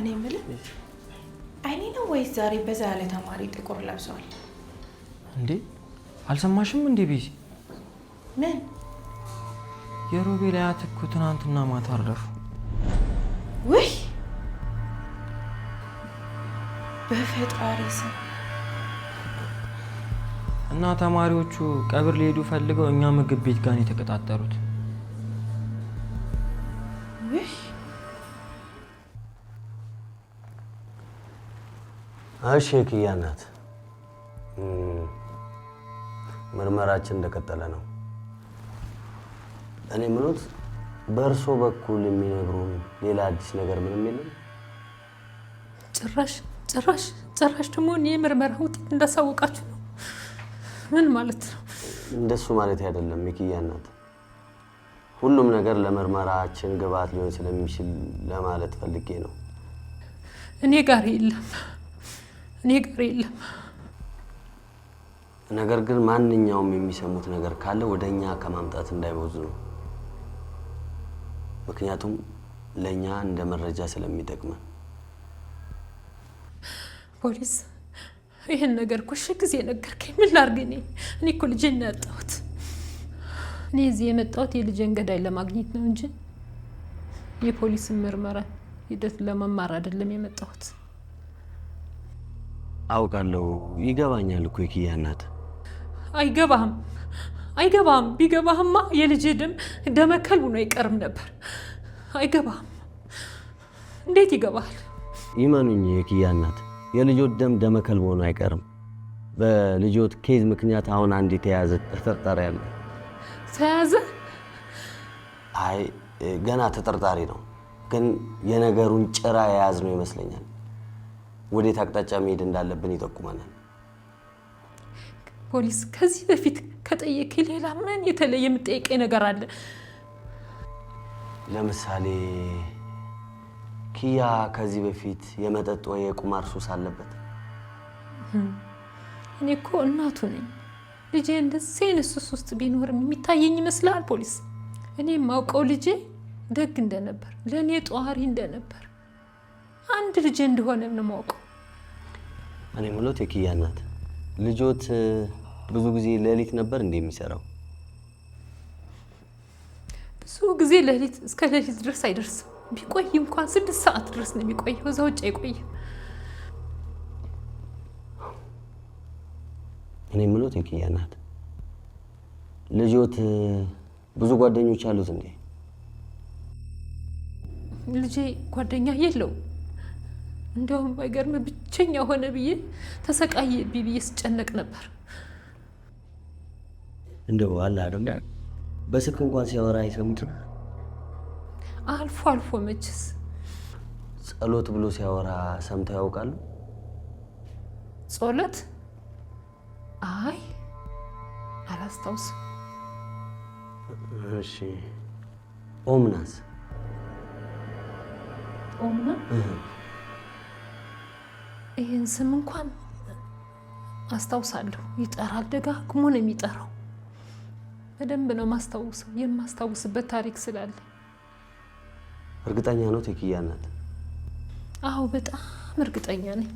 እኔ የምልህ አይኔ ነው ወይስ ዛሬ በዛ ያለ ተማሪ ጥቁር ለብሷል? እንዴ አልሰማሽም እንዴ ቢዚ? ምን? የሮቤል አያት እኮ ትናንትና ማታ አረፉ። ውይ በፈጣሪ ስም። እና ተማሪዎቹ ቀብር ሊሄዱ ፈልገው እኛ ምግብ ቤት ጋር ነው የተቀጣጠሩት። ውይ እሺ ኪያ ናት። ምርመራችን እንደቀጠለ ነው። እኔ ምኑት በእርሶ በኩል የሚነግሩን ሌላ አዲስ ነገር ምንም የለም? ጭራሽ ደግሞ እኔ ምርመራ ውጤት እንዳሳወቃችሁ ነው? ምን ማለት ነው? እንደሱ ማለት አይደለም ኪያ ናት። ሁሉም ነገር ለምርመራችን ግብዓት ሊሆን ስለሚችል ለማለት ፈልጌ ነው። እኔ ጋር የለም። ነገር ግን ማንኛውም የሚሰሙት ነገር ካለ ወደኛ ከማምጣት እንዳይወዙ ነው። ምክንያቱም ለኛ እንደ መረጃ ስለሚጠቅመን። ፖሊስ ይሄን ነገር እኮ ጊዜ ነገርከኝ። ምን ላድርግ? እኔ እኮ ልጄን ነው ያጣሁት። እኔ እዚህ የመጣሁት የልጄን ገዳይ ለማግኘት ነው እንጂ የፖሊስን ምርመራ ሂደት ለመማር አይደለም የመጣሁት። አውቃለሁ፣ ይገባኛል እኮ ኪያ ናት። አይገባም። ቢገባህማ የልጅ ደመ ከልብ ነው አይቀርም ነበር። አይገባም። እንዴት ይገባል? ይመኑኝ ኪያ ናት፣ የልጆት ደመ ከልብ ሆኖ አይቀርም። በልጆት ኬዝ ምክንያት አሁን አንድ የተያዘ ተጠርጣሪ አለ። ተያዘ? አይ ገና ተጠርጣሪ ነው፣ ግን የነገሩን ጭራ የያዝ ነው ይመስለኛል። ወዴት አቅጣጫ መሄድ እንዳለብን ይጠቁመናል። ፖሊስ ከዚህ በፊት ከጠየቀኝ ሌላ ምን የተለየ የምጠይቀኝ ነገር አለ? ለምሳሌ ኪያ ከዚህ በፊት የመጠጥ ወይ የቁማር ሱስ አለበት? እኔ እኮ እናቱ ነኝ። ልጄ እንደዚህ አይነት ሱስ ውስጥ ቢኖርም የሚታየኝ ይመስላል ፖሊስ? እኔ የማውቀው ልጄ ደግ እንደነበር፣ ለእኔ ጧሪ እንደነበር፣ አንድ ልጄ እንደሆነ ነው የማውቀው። እኔ ምሎት የኪያ ናት፣ ልጆት ብዙ ጊዜ ሌሊት ነበር እንደሚሰራው? ብዙ ጊዜ ሌሊት እስከ ሌሊት ድረስ አይደርስም። ቢቆይ እንኳን 6 ሰዓት ድረስ ነው የሚቆየው። በዛ ውጭ አይቆይም። እኔ ምሎት የኪያ ናት፣ ልጆት ብዙ ጓደኞች አሉት እንዴ? ልጄ ጓደኛ የለውም። እንደውም ባይገርም ብቸኛ ሆነ ብዬ ተሰቃየብኝ ብዬ ስጨነቅ ነበር። እንደው አለ አይደል በስልክ እንኳን ሲያወራ አይሰሙትም? አልፎ መችስ ጸሎት ብሎ ሲያወራ ሰምተው ያውቃሉ? ጸሎት? አይ አላስታውስም። እሺ ኦምናስ? ኦምና? ይህን ስም እንኳን አስታውሳለሁ። ይጠራል፣ ደጋግሞ ነው የሚጠራው። በደንብ ነው ማስታውሰው፣ የማስታውስበት ታሪክ ስላለ። እርግጠኛ ነው የኪያ ናት? አዎ በጣም እርግጠኛ ነኝ።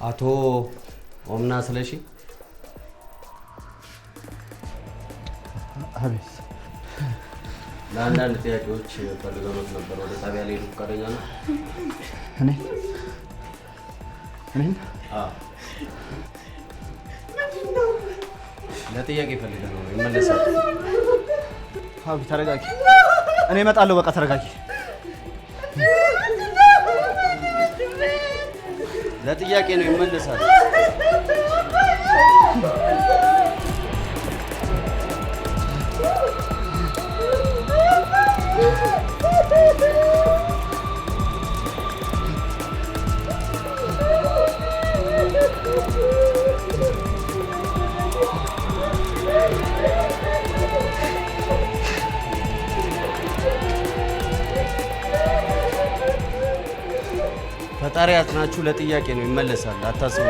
አቶ ኦምና ስለሺ? አቤት። ለአንዳንድ ጥያቄዎች ፈልገውት ነበር። ወደ ጣቢያ ላይ ፈቃደኛ ነው? እኔ ለጥያቄ ፈልገው ነው ይመለሳል። ፋቢ ተረጋጊ። እኔ እመጣለሁ። በቃ ተረጋጊ። ለጥያቄ ነው ይመለሳል። ፈጣሪ ያጽናችሁ። ለጥያቄ ነው ይመለሳል። አታስቡ።